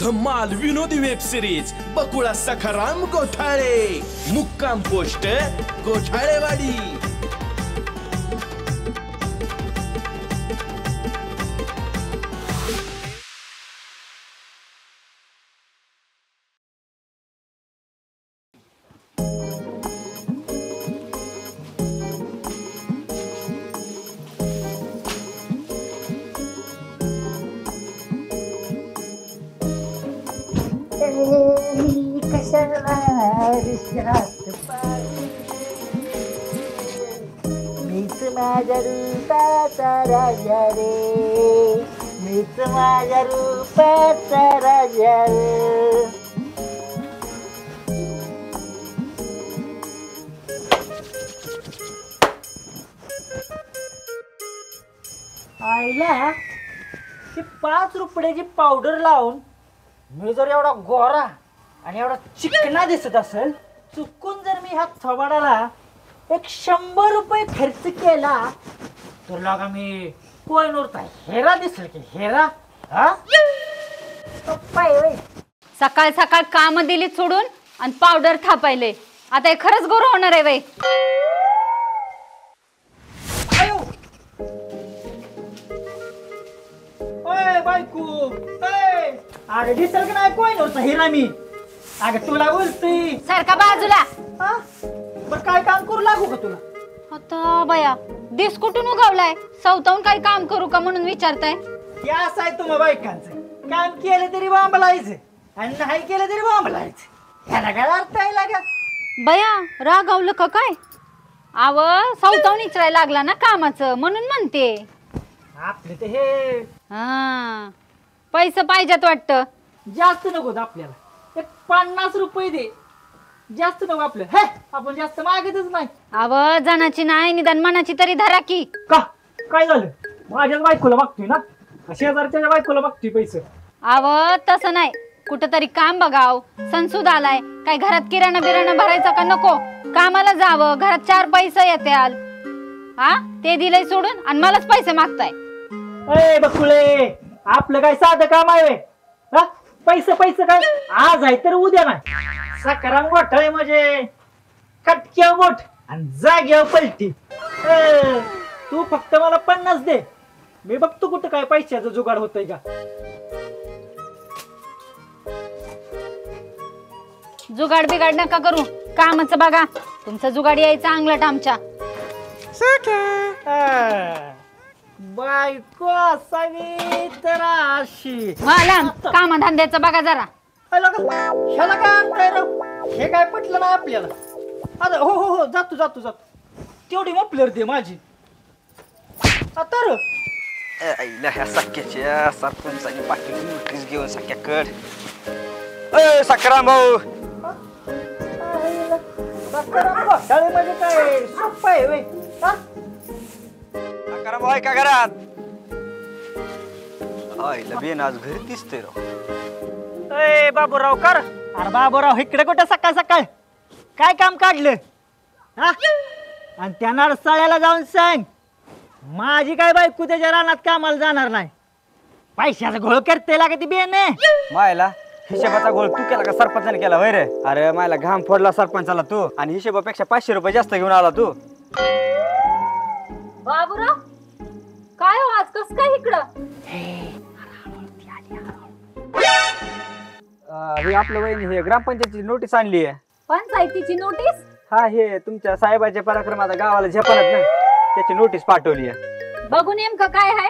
धम्माल विनोदी web series Bakula Sakharam गोठाळे, मुक्काम post गोठाळेवाडी। मीच माझ्या रूपाचा राजा रे, मीच माझ्या रूपाचा राजा रे। आईला ती 5 रुपयाची पावडर लावून मी जर एवढा गोरा आणि एवढा चिकना दिसत असेल, चुकून जर मी ह्या थोबाडाला 100 रुपये खर्च केला तर लगा मी कोहिनूरचा हेरा दिसेल की हेरा। हा सकाळ सकाळ काम दिली सोडून आणि पावडर थापायले, आता हे खरंच गोर होणार आहे बाई। बायको अरे दिसेल की नाही कोहिनूरचा हिरा मी। अगं तुला बोलते सारखा बाजूला। बर काय काम करू लागू का तुला? आता बया दिस कुठून उगवलाय, सवतावून काही काम करू का म्हणून विचारताय? हे असं आहे तुम्हा बायकांचं, काम केलं तरी बांबलायचं आणि नाही केलं तरी बांबलायचं। ह्याला काय अर्थ आहे लागा? बया रागावलं का काय? आव सवतावून इचरायला लागला ना कामाचं म्हणून म्हणते। आपले ते हे हा पैसे पाहिजेत वाटतं। जास्त नको आपल्याला, 50 रुपये दे, जास्त नको आपल्याला। हे आपण जास्त मागतच नाही। आव जनाची नाही निदान मनाची तरी धरा की। का काय झालं? माझ्याच बायकोला मागतोय ना, शेजारच्या बायकोला मागतोय पैसे? आव तसं नाही, कुठंतरी काम बघाव। सणसूद आलाय, काय घरात किराणा बिराणा भरायचा का नको? कामाला जावं, घरात 4 पैसे येत्याल। हा ते दिलंय सोडून आणि मलाच पैसे मागताय। ए बकुळे, आपलं काय साधं काम आहे? हा पैसे पैसे काय आज आहे तर उद्या नाही। सकाराम गोठाळे म्हणजे कटक्या गोठ आणि जाग्यावर पलटी। तू फक्त मला 50 दे, मी बघतो कुठं काय पैशाचं जुगाड होतंय का। जुगाड बिगाड नका करू, कामाचं बघा। तुमचं जुगाड यायचं अंगलट आमच्या। बायको असावी तर अशी। मला कामधंद्याचं बघा जरा। ह्याला काय आणताय राव? हे काय पटलं नाही आपल्याला। आता हो हो हो जातो जातो जातो, तेवढी मफलर दे माझी। आता ह्या सख्याच्या सरपंचाने पाठवली नोटीस घेऊन सख्याकड। अय सकाराम भाऊ, सकाराम गोठाळे म्हणजे काय सोप्पं आहे व्हय? सकाराम भाऊ आहे का घरात? आईला बेन आज घरी दिसतोय राव। ए बाबूराव कर। अरे बाबूराव इकडे कुठं सकाळ सकाळ काय काम काढलं? हा आणि त्या नरसाळ्याला जाऊन सांग माझी काय बायको त्याच्या रानात कामाला जाणार नाही। पैशाचा घोळ करते लागा ती बेन। मायला हिशोबाचा गोळ तू केला का सरपंचाने केला होय रे? अरे मायला घाम फोडला सरपंचाला तू, आणि हिशोबापेक्षा 500 रुपये जास्त घेऊन आला तू। बाबूराव काय हो आज कस काय इकडं? हे आपलं वहिनी हे ग्रामपंचायतीची नोटीस आणली आहे। पंचायतीची नोटीस? हा हे तुमच्या साहेबाच्या पराक्रमाचा गावाला झेपणत ना, त्याची नोटीस पाठवली आहे। बघू नेमकं काय आहे।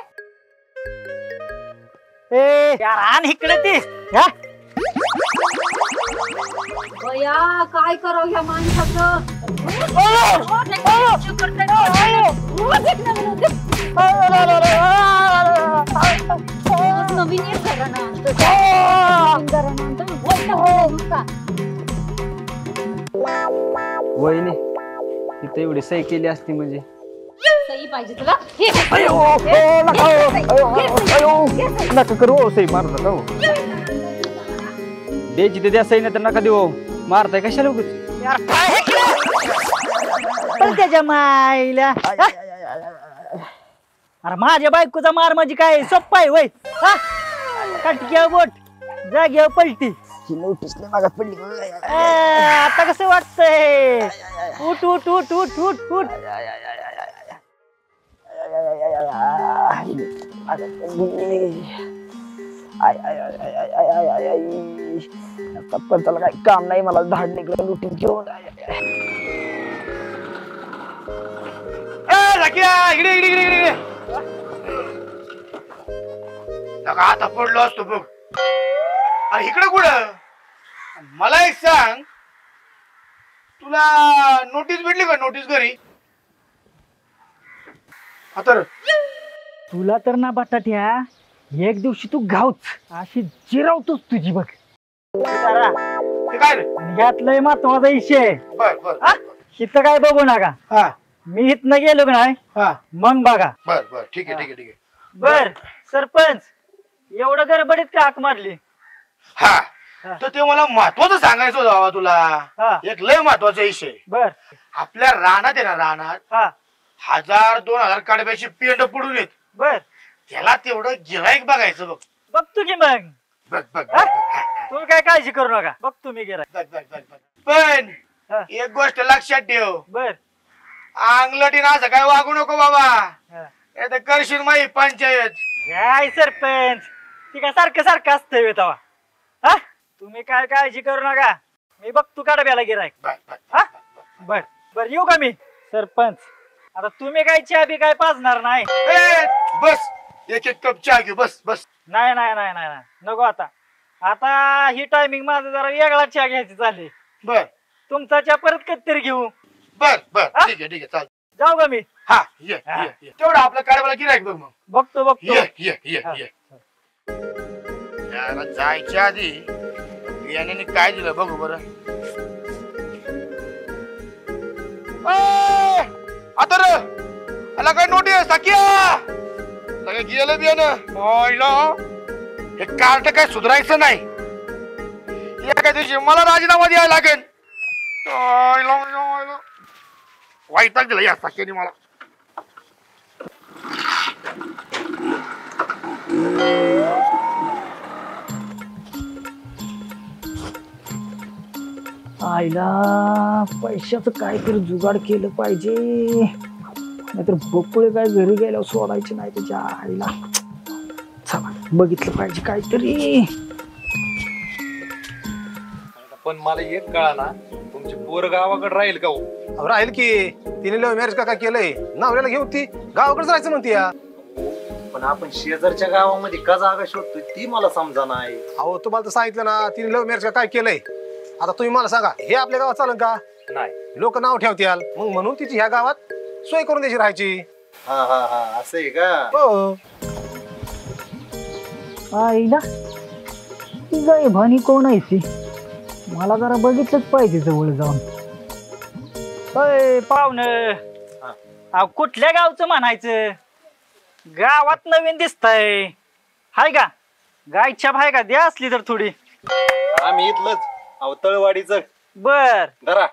ए यार आण इकडे ती। बया काय करावं ह्या माणसाचं? नवीन वहिनी तिथे एवढी सही केली असती म्हणजे सही पाहिजे तुला? नका करू सही, मारू नका हो। द्यायची ते द्या सही, नाही तर नका देऊ। मारताय कशाला उगच? त्याच्या माईला अरे माझ्या बायकोचा मार म्हणजे काय सोप्पा आहे वय? कटक्या बोट जागेवर पलटी ही नोटीस नाही मागात पडली आता कसं वाटतंय उठ उठ उठ उठ उठ उठ सरपंचाला काही काम नाही मला धाड निघलं नोटीस घेऊन इकडे इकडे इकडे इकडे आता पडलो असतो बघ. अरे इकडे कुठं मला एक सांग तुला नोटीस भेटली का नोटीस घरी आता तुला तर ना बटाट्या एक दिवशी तू गावच अशी जिरवतोस तुझी बघ जरा. ते काय रे आणि यात लय महत्वाचा विषय बर बर हा? इथं काय बघू नका हा मी इथनं गेलो का नाही हा मग बघा बर बर ठीक आहे ठीक आहे ठीक आहे बर सरपंच एवढं गडबडीत का हाक मारली हा तर ते मला महत्वाचं सांगायचं होतं बाबा तुला हा एक लय महत्वाचा विषय बर आपल्या रानात आहे ना रानात हा 1000-2000 काडब्याची पेंड पडून येत बर त्याला तेवढं गिराईक बघायचं बघ बघतो की मग बघ बघ हा? बघ तुम्ही काय काळजी करू नका बघतो मी गेला बघ बघ बघ बघ. पण हा. एक गोष्ट लक्षात ठेव बर अंगलटीन असं काय वागू नको बाबा हा. आता करशील माही पंचायत काय सरपंच ती काय सारखं सारखं असतंय तवा हा तुम्ही काय काळजी करू नका मी बघतो काढब्याला गिरायक बघ, बघ. हा बर बर येऊ का मी सरपंच आता तुम्ही काय चहा बी काय पाजणार नाही ए, बस एक एक कप चहा घेऊ बस बस नाही नाही नाही नाही नाही. नको आता आता ही टायमिंग माझं जरा वेगळा चहा घ्यायची चालली बर तुमचा चहा परत कधीतरी घेऊ बर बर हा? ठीक आहे चाल जाऊ का मी हा ये हा. ये तेवढं आपलं काढायला गिरायक बघ मग बघतो बघतो ये ये ये हा. ये याला जायच्या आधी याने काय दिलं बघू बरं आता रे आला काय नोटीस साकिया सगळं गेलं बियाणं हे कार्ट काय सुधारायचं नाही एका दिवशी मला राजीनामा द्यायला लागेल वाईट दिला या साक्याने मला आईला पैशाचं काहीतरी जुगाड केलं पाहिजे नाहीतर बकुळे काय घरी गेल्यावर सोडायचे नाही त्याच्या आईला चला बघितलं पाहिजे काहीतरी पण मला एक कळा ना तुमची पोर गावाकडे राहील का हो? राहील की तिने लव्ह मॅरेज का काय केलंय नवऱ्याला घेऊन ती गावाकडे जायचं म्हणते या पण आपण शेजारच्या गावामध्ये का जागा शोधतोय ती मला समजा नाही. अहो तुम्हाला तर सांगितलं ना तिने लव्ह मॅरेज का काय केलंय आता तुम्ही मला सांगा हे आपल्या गावात चालेल का नाही लोक नाव ठेवत्याल मग म्हणून तिची ह्या गावात सोय करून द्यायची राहायची हा हा हा असं आहे का हो आईला ती गाय भानी कोण आहे ती मला जरा बघितलंच पाहिजे जवळ जाऊन पाहुणं अहो कुठल्या गावचं म्हणायचं गावात नवीन दिसतंय हाय का गायच्या भाय का द्या असली तर थोडी आम्ही इथलंच अहो तळवाडीचं बर धरा.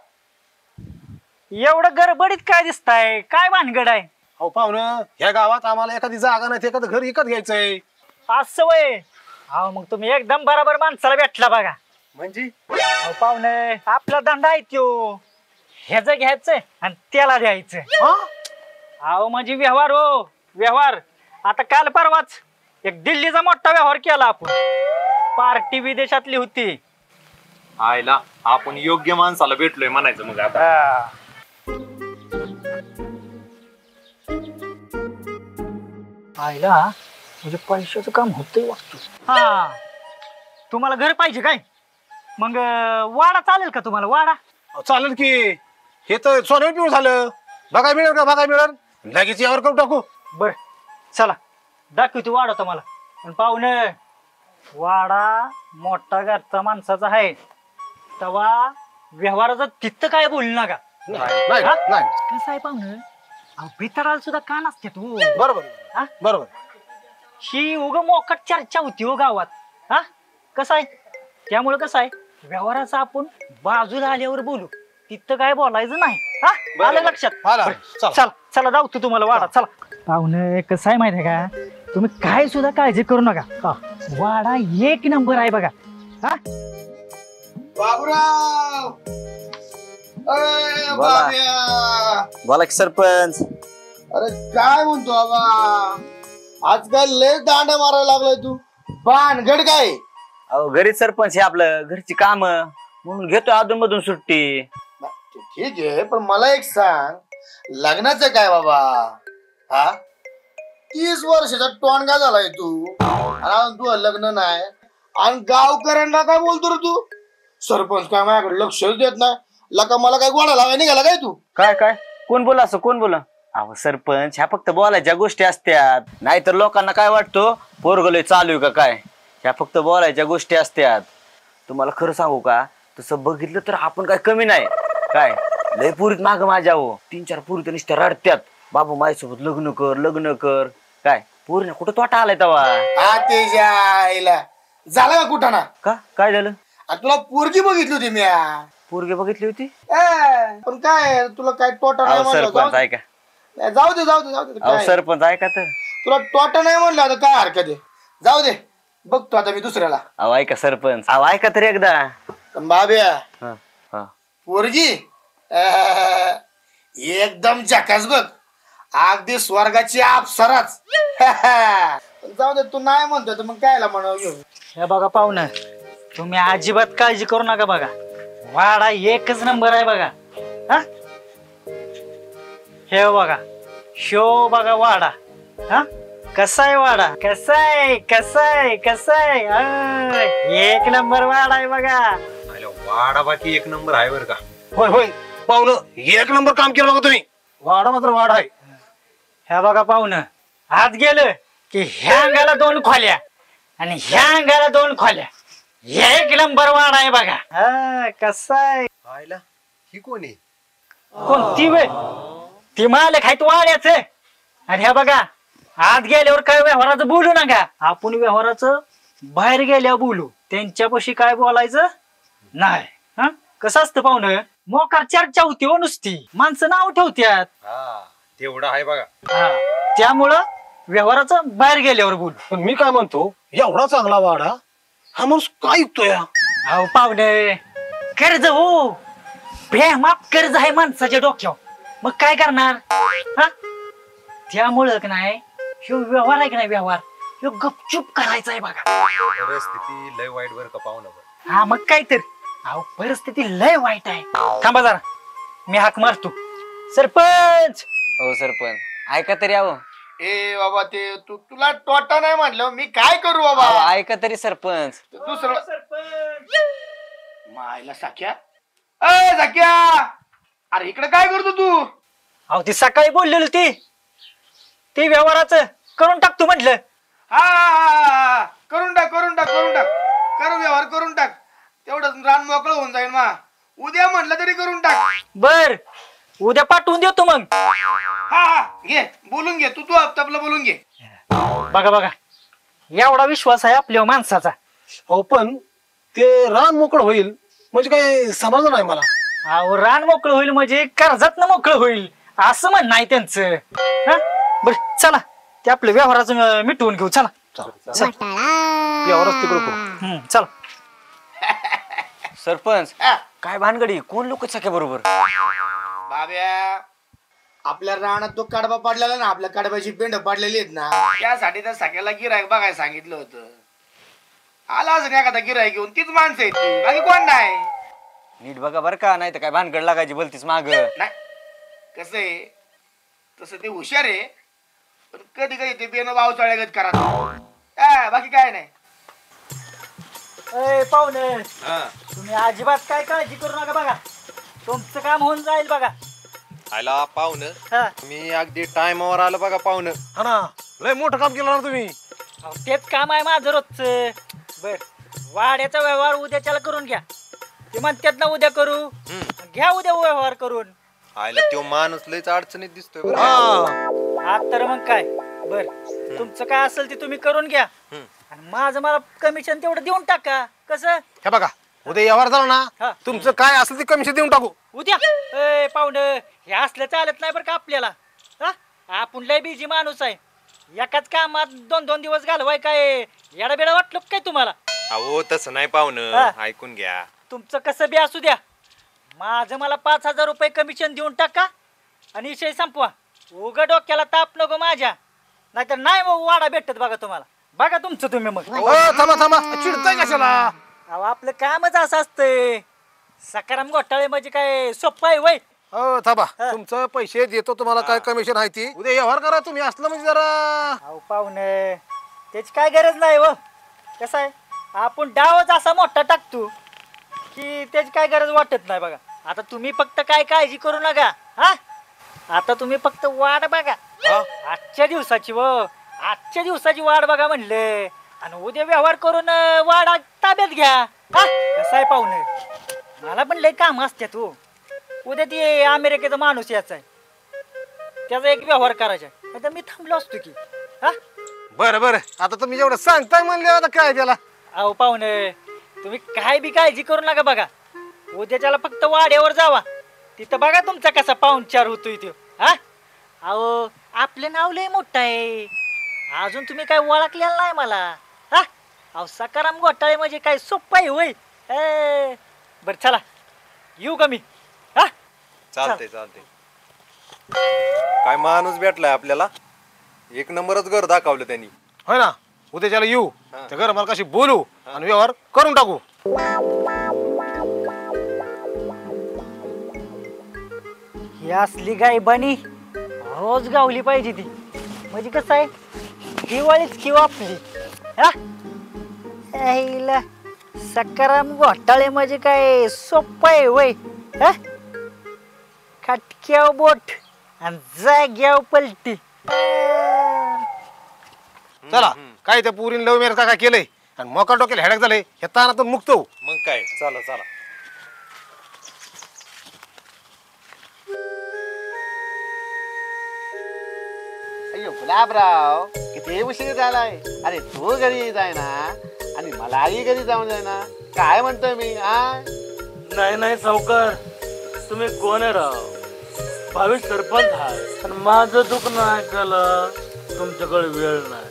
एवढं गडबडीत काय दिसताय काय भानगड आहे अहो पाहुणं ह्या गावात आम्हाला एखादी जागा नाही एखादं घर विकत घ्यायचंय असं वय अहो मग तुम्ही एकदम बरोबर माणसाला भेटला बघा म्हणजे अहो पाहुणे आपला धंदा आहे त्यो ह्याच घ्यायचंय आणि त्याला द्यायचं अहो म्हणजे व्यवहार हो व्यवहार आता काल परवाच एक दिल्लीचा मोठा व्यवहार केला आपण पार्टी विदेशातली होती आयला आपण योग्य माणसाला भेटलोय म्हणायचं मग आता आईला म्हणजे पैशाचं काम होतंय वाटतं हा तुम्हाला घर पाहिजे काय मग वाडा चालेल का तुम्हाला वाडा अहो, चालेल की हे तर सोन्यावर पिवळ झालं बघाय मिळेल का बघाय मिळेल लगेच यावर करून टाकू बर चला दाखवतो वाडा तुम्हाला पण पाहुणे वाडा मोठा घरचा माणसाचा आहे तेव्हा व्यवहाराचं तिथं काय बोलू नका नाही हा? नाही कसं आहे पाहुणे अहो भितराला सुद्धा कान असते तू बरोबर हा? बरोबर ही उग मोकट चर्चा होती हो गावात हा कसं आहे त्यामुळे कसं आहे व्यवहाराचं आपण बाजूला आल्यावर बोलू तिथं काय बोलायचं नाही हा आलं लक्षात आला चला चला चला जाऊ तू तुम्हाला वाडा चला पाहुणे कसं आहे माहिती आहे का तुम्ही काय सुद्धा काळजी करू नका हा, वाडा एक नंबर आहे बघा. हा बाबूराव अय, बोला. बाब्या. बोला की सरपंच. अरे काय म्हणतो बाबा आजकाल लय दांडा मारायला लागलाय तू भानगड काय अहो घरीच सरपंच हे आपलं घरची काम म्हणून घेतो अधून मधून सुट्टी. ठीक आहे पण मला एक सांग लग्नाचं काय बाबा हा 30 वर्षाचा टोणगा झालाय तू आणि अजून तू लग्न नाही आणि गावकऱ्यांना काय बोलतो रे तू सरपंच काय माझ्याकडे लक्षच देत नाही लका मला काय गोडा लावाय निघाला काय तू काय काय कोण बोला असं कोण बोला. अहो सरपंच ह्या फक्त बोलायच्या गोष्टी असतात नाहीतर लोकांना काय वाटतो पोरगलोय चालू आहे का काय. ह्या फक्त बोलायच्या गोष्टी असतात. तुम्हाला खरं सांगू का तसं बघितलं तर आपण काय कमी नाही काय लय पुरीत माग माझ्या हो 3-4 पुरी तर नुसत्या रडत्यात बाबू माझ्यासोबत लग्न कर काय पोरीना कुठं तोटा आलाय तवा. त्याच्या आईला झाला का कुठं ना का काय झालं. तुला पोरगी बघितली होती मी पोरगी बघितली होती. पण काय तुला काय टोटा नाही अहो सरपंच म्हणलं ऐका. जाऊ दे अहो काय? सरपंच ऐका तर. तुला टोटा नाही म्हणलं आता काय हरकत आहे जाऊ दे बघतो आता मी दुसऱ्याला. अहो ऐका सरपंच अहो ऐका तर एकदा. पण बाब्या हा हा पोरगी एकदम झकास बघ अगदी स्वर्गाची अप्सराच पण जाऊ दे तू नाही म्हणतो तर मग कायला म्हणावं घेऊ. हे बघा पाहुणं तुम्ही अजिबात काळजी करू नका बघा वाडा एकच नंबर आहे बघा. हा हे बघा शो बघा वाडा. हा कसा आहे वाडा कसा आहे एक नंबर वाडा आहे बघा. वाडा बाकी एक नंबर आहे बरं का. होय होय पाहुणं एक नंबर काम केलं बघा तुम्ही वाडा मात्र वाडा आहे. ह्या बघा पाहुणं आत गेलं की ह्या अंगाला 2 खोल्या आणि ह्या अंगाला 2 खोल्या एक नंबर वाडा आहे बघा. हा कसा आहे आयला ही कोण आहे. कोणती वेळ ती मालक आहे तू वाड्याच. आणि ह्या बघा आत गेल्यावर काय व्यवहाराचं बोलू नका आपण व्यवहाराचं बाहेर गेल्यावर बोलू त्यांच्यापाशी काय बोलायचं नाही. हा कसं असतं पाहुणं मोकार चर्चा होती हो नुसती माणसं नाव ठेवत्यात. हा तेवढं आहे बघा. हा त्यामुळं व्यवहाराचं बाहेर गेल्यावर बोलू. पण मी काय म्हणतो एवढा चांगला वाडा हा माणूस काय ऐकतोय अहो पाहुणे कर्ज हो बेमाप कर्ज आहे माणसाच्या डोक्यावर मग काय करणार. हा त्यामुळं का नाही ह्यो व्यवहार आहे की नाही व्यवहार ह्यो गपचूप करायचा आहे बघा. परिस्थिती लय वाईट बरं का पाहुणं. हा मग काय तर अहो परिस्थिती लय वाईट आहे. थांबा जरा मी हाक मारतो. सरपंच हो सरपंच ऐका तरी अहो. ए बाबा ते तुला टोटा नाही म्हटलं मी काय करू बाबा. अहो, ऐका तरी सरपंच. दुसरं मायला साख्या अय साख्या अरे इकडे काय करतो तू. अहो ती सकाळी बोललेली ते व्यवहाराचं करून टाकतो म्हटलं. हा करून टाक कर व्यवहार करून टाक तेवढं रान मोकळं होऊन जाईल मा उद्या म्हटलं तरी करून टाक. बर उद्या पाठवून देतो मग. हा घे बोलून घे तू आपलं बोलून घे. बघा एवढा विश्वास आहे आपल्या माणसाचा. हो पण ते रान मोकळं होईल म्हणजे काय समजलं नाही मला. अहो रान मोकळं होईल म्हणजे कर्जात मोकळं होईल असं म्हणणं आहे त्यांचं. हा बर चला ते आपलं व्यवहाराचं मिटवून घेऊ चला. व्यवहारच तिकडे करू. चला सरपंच हा. काय भानगडी कोण लोक सख्या बरोबर. बाब्या आपल्या रानात तो कडबा पडलेला ना आपल्या कडब्याची पेंड पडलेली आहेत ना त्यासाठी त्या सगळ्याला गिरायक बघायला सांगितलं होतं. आला असं एखादा गिरायक घेऊन तीच माणसं आहेत ती बाकी कोण नाही. नीट बघा बर का नाही तर काय भानगड लागायची बोलतीस माग. नाही कसं आहे तसं ते हुशार आहे पण कधी कधी ते बेन पावसाळ्यागत करा बाकी काय नाही. पाहुणे तुम्ही अजिबात काय काळजी करू नका बघा तुमचं काम होऊन जाईल बघा. आयला पाहुणं हा मी अगदी टाइमावर आलं बघा पाहुणं. हा ना लय मोठं काम केलं ना तुम्ही. अहो, तेच काम आहे माझं रोजचं. बर वाड्याचा व्यवहार उद्याच्याला करून घ्या. ते म्हणतात ना उद्या करू घ्या उद्या व्यवहार करून. आयला तो माणूस लयच अडचणीत दिसतोय बरं. हा आज तर मग काय बर तुमचं काय असेल ते तुम्ही करून घ्या आणि माझं मला कमिशन तेवढं देऊन टाका. कसं हे बघा उद्या व्यवहार झाला हा. ना तुमचं काय असेल ते कमिशन देऊन टाकू. उद्या पाहुणं हे असलं चालत नाही बरं का आपल्याला. हा आपण लय बिझी माणूस आहे एकाच कामात 2-2 दिवस घालवाय काय येडा बेडा वाटलं काय तुम्हाला? अहो तसं नाही पाहुणं, हा. ऐकून घ्या. तुमचं कसं बी असू द्या, माझं मला 5,000 रुपये कमिशन देऊन टाका आणि विषय संपवा. उघड डोक्याला ताप नको माझ्या, नाहीतर नाही मग वाडा भेटत बघा तुम्हाला. बघा तुमचं तुम्ही मग. थांबा थांबा, चिडताय कशाला? अहो आपलं कामच असं असतंय. सकाराम घोटाळे म्हणजे काय सोपं आहे वय? हो थांबा, तुमचं पैसे देतो तुम्हाला. काय कमिशन आहे ती उद्या व्यवहार करा तुम्ही. असलं म्हणजे जरा अहो पाहुणे, त्याची काय गरज नाही व. कसं आहे, आपण डावच असा मोठा टाकतो की त्याची काय गरज वाटत नाही बघा. आता तुम्ही फक्त काय काळजी करू नका. हा, आता तुम्ही फक्त वाट बघा. आजच्या दिवसाची आजच्या दिवसाची वाट बघा म्हणले, आणि उद्या व्यवहार करून वाडा ताब्यात घ्या. हा, कसं आहे पाहुणे, मला पण लय काम असते तू. उद्या ती अमेरिकेचा माणूस याचा आहे, त्याचा एक व्यवहार करायचा आहे. आता मी थांबलो असतो की. हा, बरं बरं, आता तुम्ही जेवढं सांगताय म्हणले आता काय त्याला. अहो पाहुणे, तुम्ही काय बी काळजी करू नका बघा. उद्याच्याला फक्त वाड्यावर जावा, तिथं बघा तुमचा कसा पाहुणचार होतोय तो. हा, अहो आपलं नाव लय मोठं आहे, अजून तुम्ही काय ओळखलेलं नाही मला. हा, अहो सकाराम घोटाळे म्हणजे काय सोपं आहे होय? बरं चला, येऊ का मी? हा, चालतंय चालतंय. काय माणूस भेटलाय आपल्याला, एक नंबरच घर दाखवलं त्यांनी. होय ना, उद्याच्याला येऊ, त्या घर मला कशी बोलू आणि व्यवहार करून टाकू. ही असली गायबानी रोज गावली पाहिजे ती. म्हणजे कसं आहे, दिवाळीच किंवा आपली. हा, हिला सकाराम घोटाळे म्हणजे काय सोपं आहे वय? हा, खटक्याव बोट आणि जाग्याव पलटी. चला, काय त्या पुरीन लव मॅरेज काय केलंय आणि मोका डोक्याला हेडक झालंय, हे तानातून मुक्त होऊ. मग काय, चला चला. अय्यो गुलाबराव, किती उशीर झालाय. अरे तू घरी जाय ना आणि मलाही घरी जाऊन जाय ना. काय म्हणतोय मी? नाही नाही सावकार, तुम्ही कोण आहे राव? भावी सरपंच आहे आणि माझं दुखणं ऐकायला तुमच्याकडे वेळ नाही.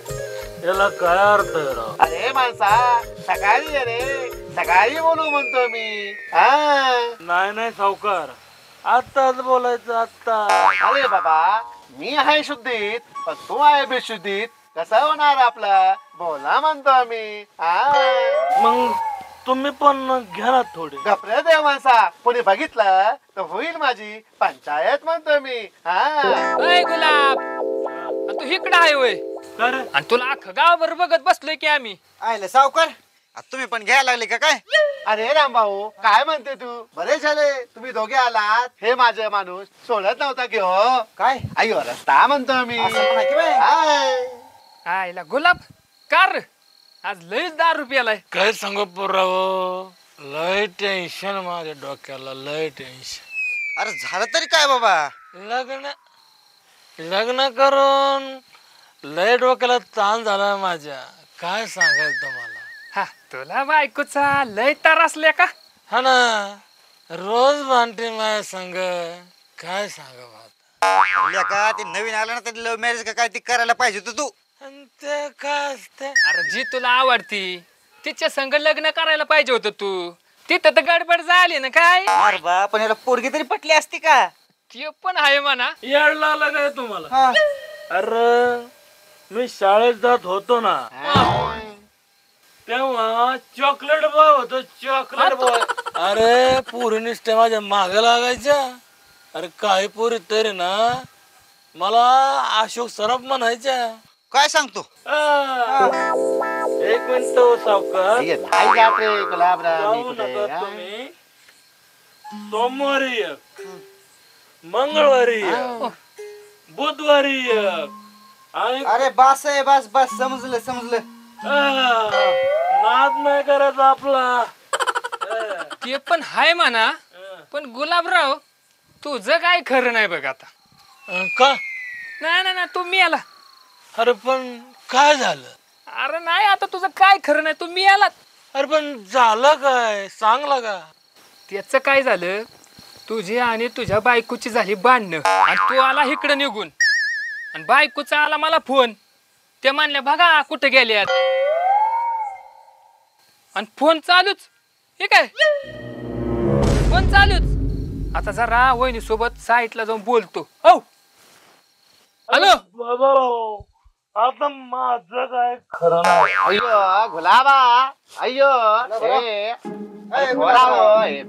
याला काय अर्थ आहे राव? अरे माणसा, सकाळी ये रे, सकाळी बोलू म्हणतो मी. नाही नाही सावकार, आत्ताच बोलायचं आत्ता. अरे बाबा, मी आहे शुद्धीत पण तू आहे बेशुद्धीत. कसं होणार आपलं? बोला म्हणतो मी. मग तुम्ही पण घ्या ना थोडी. घपरे दे माणसा, कोणी बघितलं तर होईल माझी पंचायत म्हणतो मी. गुलाब, तू इकडं आहे वय? आणि तुला अख्खं गावभर बघत बसलोय की आम्ही. आयले सावकार, तुम्ही पण घ्यायला लागले का काय? अरे रामभाऊ, काय म्हणते तू? बरे झाले तुम्ही दोघे आलात. हे माझे माणूस सोडत नव्हता की हो. काय अय्यो रस्ता म्हणतो मी. आयला गुलाब, कार आज लयच दारू प्यालाय. काय सांगू पोराव, लय टेन्शन माझ्या डोक्याला, लय टेन्शन. अरे झालं तरी काय बाबा? लग्न करून लय डोक्याला ताण झाला माझ्या. काय सांगायचं तुम्हाला? हा, तुला बायकोचा लय त्रासल्या का? हा ना, रोज भांडते माझ्या संग. काय सांगा का ते नवीन आलं ना, ते लव्ह मॅरेज का काय ते करायला पाहिजे होतं तू. ते काय असते? अरे जी तुला आवडती तिच्या संग लग्न करायला पाहिजे होतं तू. तिथं तर गडबड झाली ना. काय अरे बा, पण याला पोरगी तरी पटली असती का? ते पण आहे म्हणा. येड लागला काय तुम्हाला? अरे मी शाळेत जात होतो ना, तेव्हा चॉकलेट बॉय होतो, चॉकलेट बॉय. अरे पुरी निष्ठे माझ्या माग लागायच्या. अरे काही पुरी तरी ना मला अशोक सराफ म्हणायच्या. काय सांगतो? एक मिनिट सावकार, गुलाबराव, तुम्ही सोमवारी एक, मंगळवारी एक, बुधवारी एक. अरे बस आहे, बस बस, समजलं समजलं. नाद नाही करायचा आपला. ते पण हाय म्हणा, पण गुलाबराव तुझं काय खरं नाही बघ आता. का? नाही नाही, तू मी आला. अरे पण काय झालं? अरे नाही, आता तुझं काय खरं नाही, तू मी आलात. अरे पण झालं काय, सांगला का? त्याचं काय झालं, तुझी आणि तुझ्या बायकोची झाली भांडणं आणि तू आला इकडं निघून, आणि बायकोचा आला मला फोन ते म्हणले बघा कुठे गेल्यात आणि फोन चालूच. हे काय फोन चालूच. आता जरा वहिनी सोबत साईडला जाऊन बोलतो. हो हॅलो बाबा आता माझं काय खरं नाही. अय्यो गुलाबा अय्यो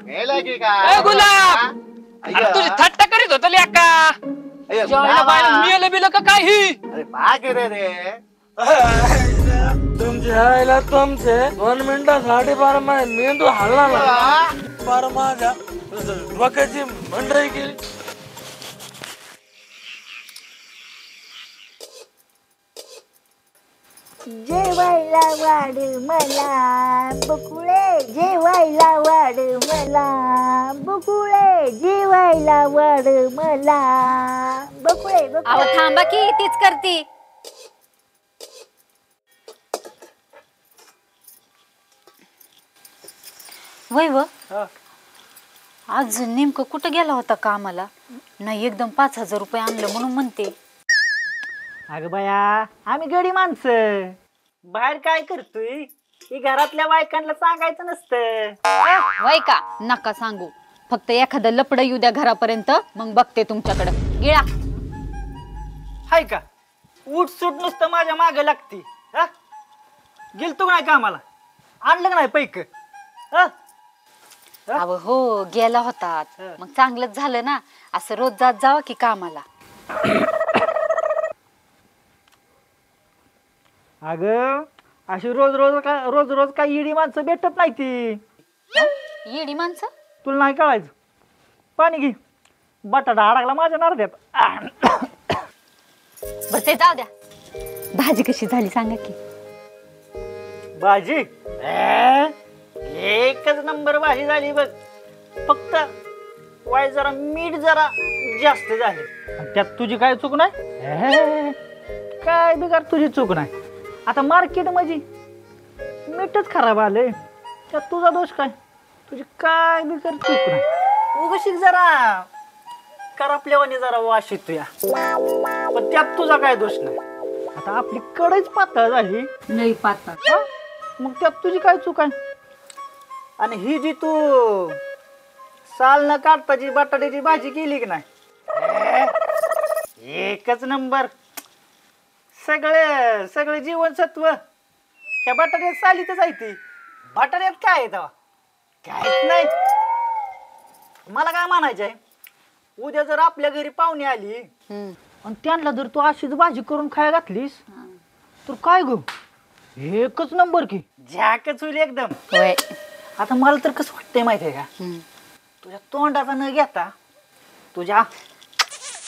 मेलं की काय गुलाब अरे तुझी थट्टा करीत होत लेका. मेलं बिलं का काय ही. अरे पा रे रे तुमच्या आईला तुमचे 2 मिनिटासाठी बारा माझ्या मेंदू हल्ला ना बारा माझ्या डोक्याची मंडळी गेली. जेवायला वाढ मला बकुळे जेवायला वाढ मला बकुळे जेवायला वाढ मला बकुळे अहो थांबा की तीच करती. वय व आज नेमकं कुठं गेला होता कामाला. नाही एकदम 5,000 रुपये आणलं म्हणून म्हणते. अगं बाया आम्ही गडी माणसं बाहेर काय करतोय ही घरातल्या बायकांना सांगायचं नसतं. वय का नका सांगू. फक्त एखादं लपड येऊ द्या घरापर्यंत मग बघते तुमच्याकडं. गिळा हाय का उठ सूट नुसतं माझ्या मागे लागते. गेलतो नाही कामाला आणलं का नाही पैक. अहो हो गेला होता मग चांगलंच झालं ना. असं रोज जात जावं की कामाला. अगं अशी रोज रोज काही येडी माणसं भेटत नाही ती. येडी माणसं तुला नाही कळायचं. पाणी घे बटाटा अडकला माझ्या नारद्यात. बस ते जाऊ द्या. भाजी कशी झाली सांगा की. भाजी एकच नंबर भाजी झाली बघ. फक्त वाय जरा मीठ जरा जास्त झाले. त्यात तुझी काय चूक नाही. काय बिगार तुझी चूक नाही. आता मार्केट मध्ये मीठच खराब आलंय त्यात तुझा दोष काय. तुझी काय बिगार चूक नाही. उगशीक जरा करपल्यावानी जरा वास येतो या पण त्यात तुझा काय दोष नाही. आता आपली कढईच पातळ झाली नाही पातळ मग त्यात तुझी काय चूक आहे. आणि ही जी तू साल न काढता जी बटाट्याची भाजी केली की नाही एकच नंबर. सगळे जीवनसत्व ह्या बटाट्यात सालीतच आहे ती. बटाट्यात काय आहे तेव्हा काहीच नाही. मला काय म्हणायचंय उद्या जर आपल्या घरी पाहुणे आली आणि त्यांना जर तू अशीच भाजी करून खायला घातलीस तर काय ग एकच नंबर की झॅकच होईल एकदम. आता मला तर कसं वाटतंय माहितीये का तुझ्या तोंडाचा न घेता तुझ्या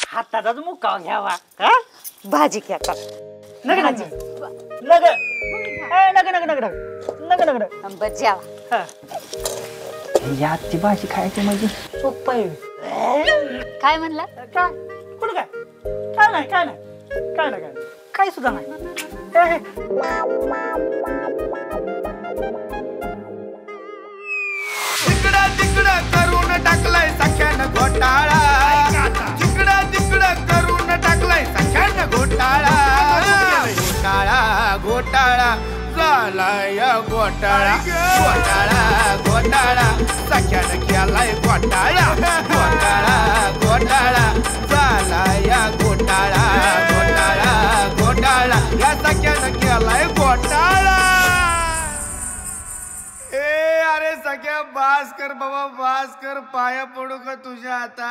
हाताचाच मुक्काव घ्यावा. भाजी घ्या का नग नग नग नग नग नग नग नग नग बजावा. या आजची भाजी खायची म्हणजे सोपं आहे. काय म्हणला काय कुठं काय काय नाही काय नाही काय नाही काय सुद्धा नाही. तिकडं तिकडं करून टाकलाय सख्यानं घोटाळा. तिकडं तिकडं करून टाकलाय सख्यानं घोटाळा. घोटाळा घोटाळा झालाय घोटाळा. घोटाळा घोटाळा सख्यानं केलाय घोटाळा. घोटाळा घोटाळा झालाय घोटाळा. घोटाळा घोटाळा या सख्यानं केलाय घोटाळा. अरे सगळ्या बास कर बाबा बास कर पाया पडू का तुझ्या आता.